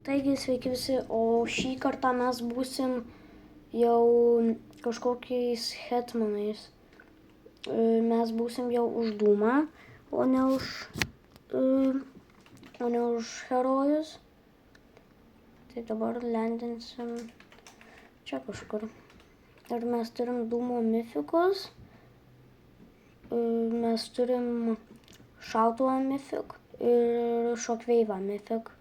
Taigi sveiki visi, o šį kartą mes būsim jau kažkokiais hetmanais. Mes būsim jau už Dūmą, o ne už herojus. Tai dabar lendinsim čia kažkur. Ir mes turim Dūmo mifikus. Mes turim šautuvą mifik ir šokveivą mifik.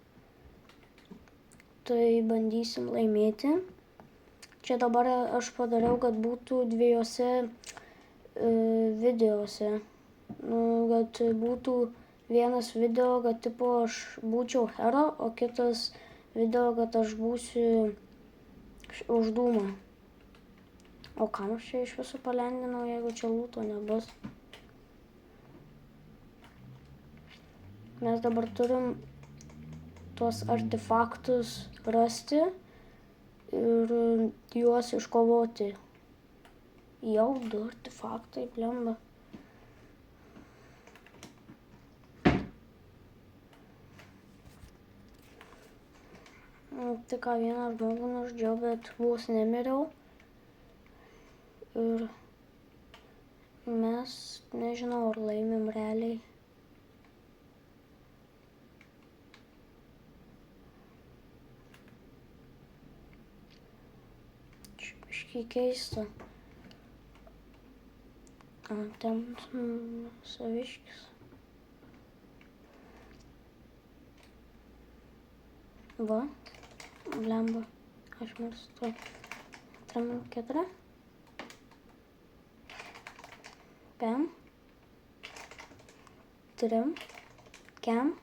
Tai bandysim laimėti. Čia dabar aš padariau, kad būtų dviejose videose. Kad būtų vienas video, kad tipo aš būčiau hero, o kitas video, kad aš būsiu už Dūmą. O kam aš čia iš viso palendinau, jeigu čia lūto nebus? Mes dabar turim tuos artefaktus rasti ir juos iškovoti. Jau 2 artefaktai, blemba. Tik ką vieną žmogų nužudžiau, bet vos nemiriau. Ir mes nežinau, ar laimim realiai. Biškai keista. Ten saviškis. Va, blemba, aš mirstu. 3, 4. 5. 3. Kem.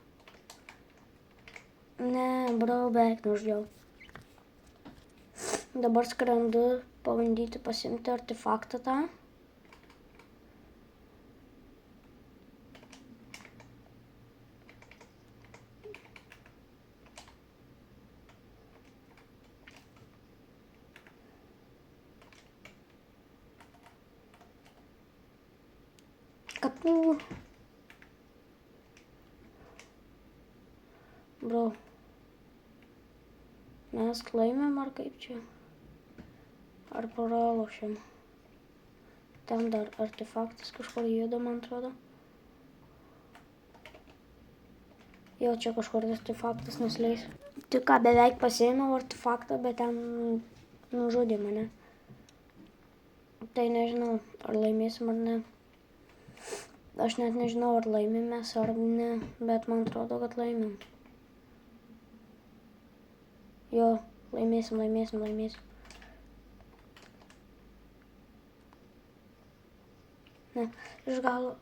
Ne, bro, beveik nužudžiau. Dabar skrendu pabandyti pasimti artefaktą tą. Kapų. Bro. Mes laimėm ar kaip čia? Ar pralošėm? Ten dar artefaktas kažkur juda, man atrodo. Jau čia kažkur artefaktas nusileis. Tik ką beveik pasiėmiau artefaktą, bet ten nužudė mane. Tai nežinau, ar laimėsim ar ne. Aš net nežinau, ar laimimės ar ne, bet man atrodo, kad laimim. Jo, laimėsim. Ne, iš galo.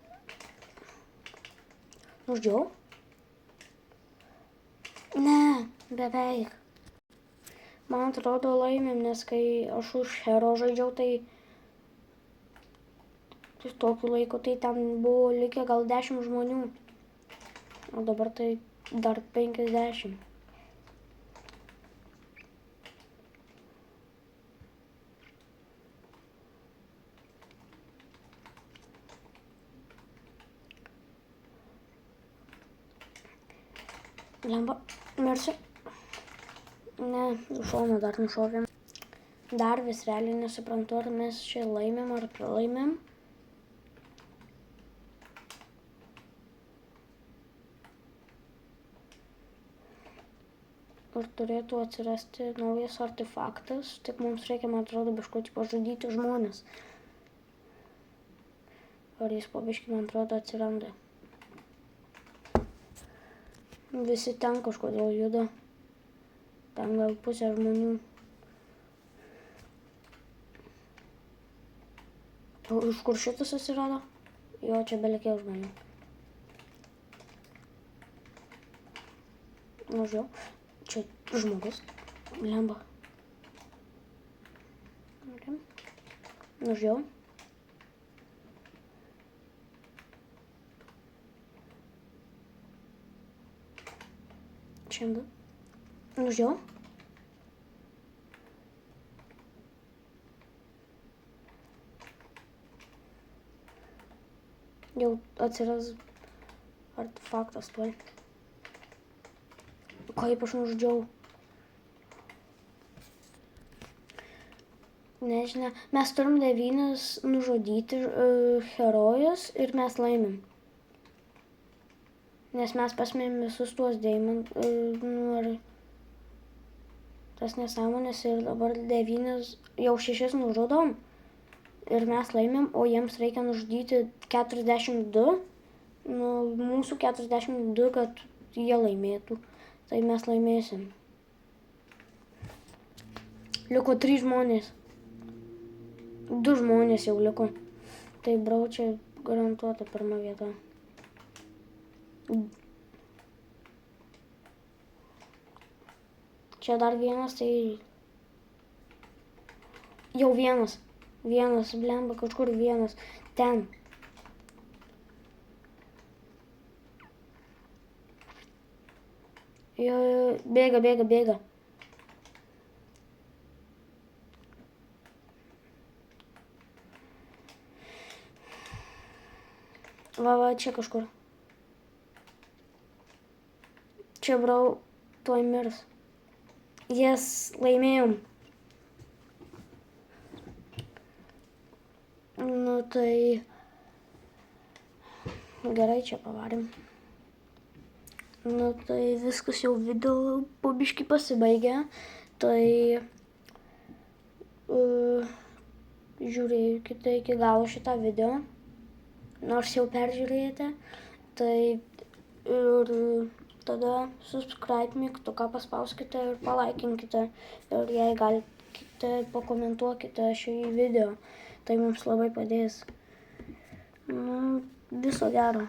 Nužudžiau? Ne, beveik. Man atrodo laimim, nes kai aš už hero žaidžiau, tai tokiu laiku tai ten buvo likę gal 10 žmonių. O dabar tai dar 50. Lemba, mirsiu. Ne, iš šono dar nušovėm. Dar vis realiai nesuprantu, ar mes čia laimėm ar pralaimėm. Ir turėtų atsirasti naujas artefaktas, tik mums reikia, man atrodo, biškutį pažudyti žmonės. Ar jis po biškį, man atrodo, atsiranda. Visi ten kažkodėl juda. Ten gal pusė žmonių. O iš kur šitas atsirado? Jo, čia belikėjo žmonių. Nužudžiau. Čia žmogus. Blemba. Nužudžiau. Čia 2. Nužudžiau. Jau atsiras artefaktas tuoj. Kaip aš nužudžiau Nežinia, mes turim 9 nužudyti herojus ir mes laimim. Nes mes pasmėm visus tuos tas nesąmonės ir dabar 9, jau 6 nužudom ir mes laimim, o jiems reikia nužudyti 42, mūsų 42, kad jie laimėtų, tai mes laimėsim. Liko 3 žmonės. 2 žmonės jau liko. Tai brau, čia garantuota pirma vieta. Čia dar vienas, tai jau vienas, blemba, kažkur vienas, ten. Jo, bėga. Va, čia kažkur. Čia, brau, tuoj mirs. Laimėjom. Nu, tai gerai, čia pavarėm. Nu, tai viskas jau video po biškį pasibaigė. Tai žiūrėkite iki galo šitą video. Nors jau peržiūrėjote. Tai ir tada subscribe mygtuką paspauskite ir palaikinkite. Ir jei galite, pakomentuokite šį video. Tai mums labai padės. Viso gero.